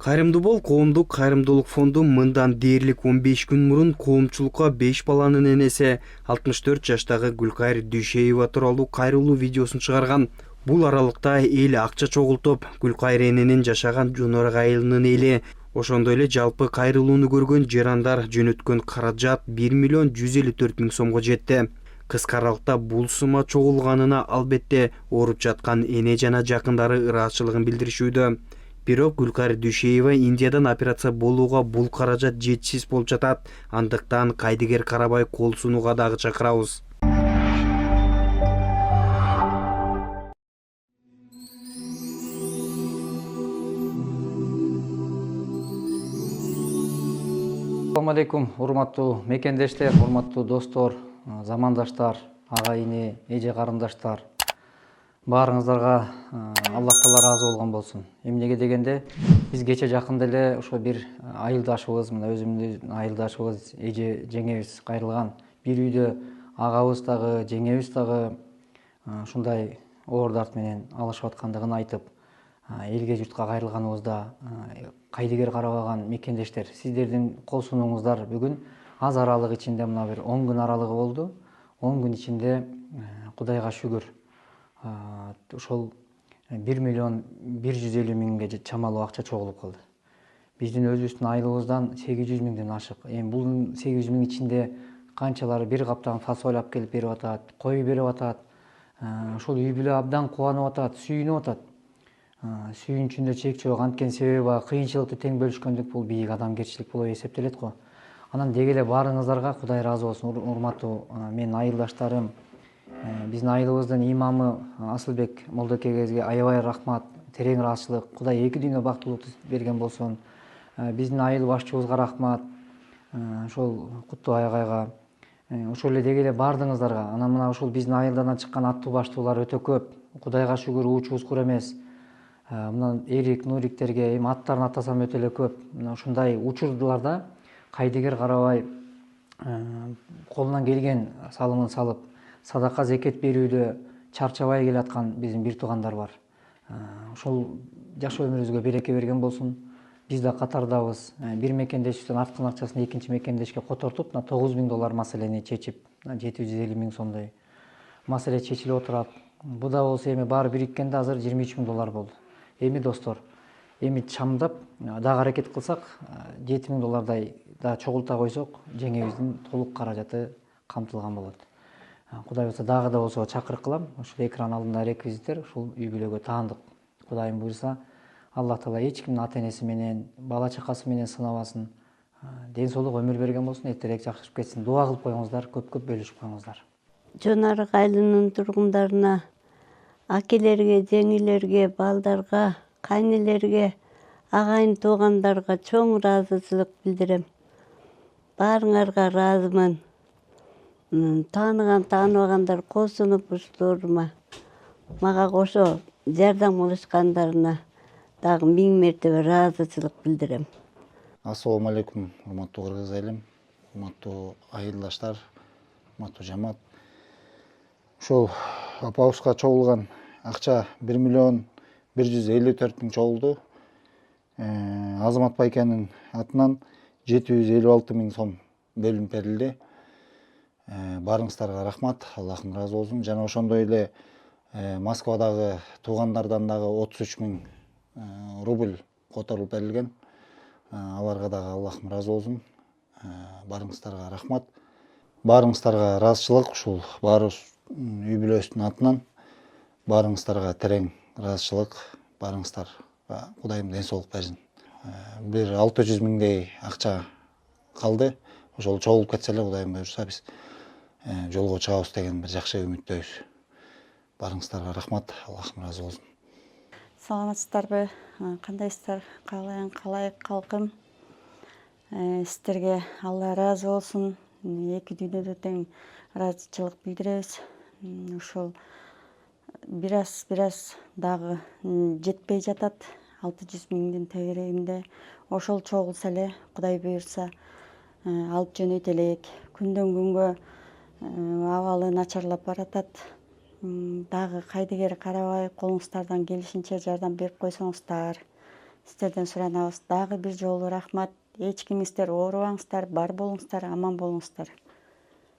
Кайрымдуу бол коомдук кайрымдуулук фонду мындан дээрлик 15 күн мурун коомчулукка 5 баланын энеси 64 жаштагы Гүлкайыр Дүйшеева тууралуу кайрылуу видеосун чыгарган. Бул аралыкта эл акча чогултуп, Гүлкайыр эненин жашаган Жонорок айылынын эли, ошондой эле жалпы кайрылууну көргөн жарандар жөнөткөн каражат 1 миллион 154 миң сомго жетти. Кыска аралыкта бул сума чогулганына албетте ооруп жаткан эне жана жакындары ыраазычылыгын билдиришүүдө. Бирок Гүлкайыр Дүйшеева Индиядан операция болууга бул каражат жетишсиз болуп жатат. Андыктан кайдыгер карабай кол сунууга дагы чакырабыз. Assalamu алейкум, урматтуу мекендештер, урматтуу достор, замандаштар, ага ине, эже карындаштар. Баарыңыздарга Аллах Таала разы болгон болсун. Эмнеге дегенде, биз кече жакында эле ошо бир айылдашыбыз, мына өзүмдүн айылдашыбыз, эже жеңебиз кайрылган. Бир үйдө агабыз дагы, жеңебиз дагы ушундай оор дарт менен алышып аткандыгын айтып, элге журтка кайрылганыбызда кайдыгер карабаган мекендештер, сиздердин кол сунууңуздар бүгүн аз аралык ичинде мына бир 10 күн аралыгы болду. 10 күн ичинде Кудайга шүгүр ошол 1 миллион 150 миңге чамалуу акча чогулуп калды. Биздин өзүбүздүн айылыбыздан 800 миңден ашык. Эми бул 800 миң ичинде канчалары бир каптаган фасоль алып келип берип атат, кой берип атат. Ошол үй бүлө абдан кубанып атат, сүйүнүп атат. Сүйүнчүндө чек жок, анткени себеби кыйынчылыкты тең бөлүшкөндүк бул бийик адамгерчилик болуп эсептелет го. Анан деги эле баарыңыздарга Кудай ыраазы болсун, урматтуу менин айылдаштарым. Биздин айылыбыздын имамы Асылбек Молдокегезге аябай рахмат, терең ыраазычылык. Кудай эки дүйнө бактылык берген болсун. Биздин айыл башчыбызга рахмат, ошол Куттубай агайга. Ошол эле деги эле баардыгыңыздарга. Анан мына ушул биздин айылдан чыккан аттуу баштуулар өтө көп. Кудайга шүгүр, уучубуз кур эмес. Мына Эрик, Нуриктерге эми аттарын атасам өтө эле көп. Мына ушундай учурларда кайдыгер карабай колунан келген салымын салып, садака зекет берүүдө чарчабай келаткан биздин бир туугандар бар. Ошол жашоо өмүрүбүзгө береке берген болсун. Биз да катардабыз. Бир мекендешибизден арткан акчасын экинчи мекендешке котортуп, мына 9 миң доллар маселени чечип, 750 миң сомдой маселе чечилип отурат. Бу да болсо эми баары бириккенде азыр 23 миң доллар болду. Эми достор, эми чамдап дагы аракет кылсак, 7 миң доллардай да чогулта койсок, жеңебиздин толук каражаты камтылган болот. Кудай болсо дагы да болсо чакырык кылам. Ушул экран алдында реквизиттер ушул үй бүлөгө таандык. Кудайым буйрса, Аллах Таала эч кимдин ата энеси менен, бала чакасы менен сынабасын. Ден соолук өмүр берген болсун, эртерээк жакшырып кетсин. Дуа кылып коюңуздар, көп-көп бөлүшүп коюңуздар. Жонорок айылынын тургундарына, акелерге, жеңилерге, балдарга, кайнелерге, агайын туугандарга чоң ыраазычылык билдирем. Баарыңарга ыраазымын. Тааныган, тааныбагандар кол сунуштарыма, мага кошо жардам кылышкандарына дагы 1000 мертебе ыраазычылык билдирем. Ассалому алейкум, урматтуу кыргыз элим, урматтуу айылдаштар, урматтуу жамаат. Ушул апабызга чогулган акча 1 миллион 154 миң чогулду. Азамат байкенин атынан 756 миң сом бөлүнүп берилди. Баарыңыздарга рахмат, Аллахым ыраазы болсун. Жана ошондой эле Москвадагы туугандардан дагы 33 миң рубль которулуп берилген. Аларга дагы Аллахым ыраазы болсун. Баарыңыздарга рахмат. Баарыңыздарга ыраазычылык ушул баарыбыз үй бүлөбүздүн атынан. Баарыңыздарга терең ыраазычылык. Баарыңыздарга Кудайым ден соолук берсин. Бир 600 миңдей акча калды. Ошол чогулуп кетсе эле Кудайым буйрса биз жолго чыгабыз деген бир жакшы үмүттөбүз. Баарыңыздарга рахмат, Аллахым ыраазы болсун. Саламатсыздарбы? Кандайсыздар? Калай калкым? Сиздерге Алла ыраазы болсун. Эки дүйнөдө тең ыраазычылык билдиребиз. Ушул бир аз дагы жетпей жатат. 600 миңдин тегерегинде. Ошол чогулса эле Кудай буйрса алып жөнөйт элек. Күндөн күнгө абалы начарлап баратат. Дагы кайдыгер карабай колуңуздардан келишинче жардам берип койсоңуздар. сиздерден суранабыз. Дагы бир жолу рахмат. Эч кимиңиздер оорубаңыздар, бар болуңуздар, аман болуңуздар.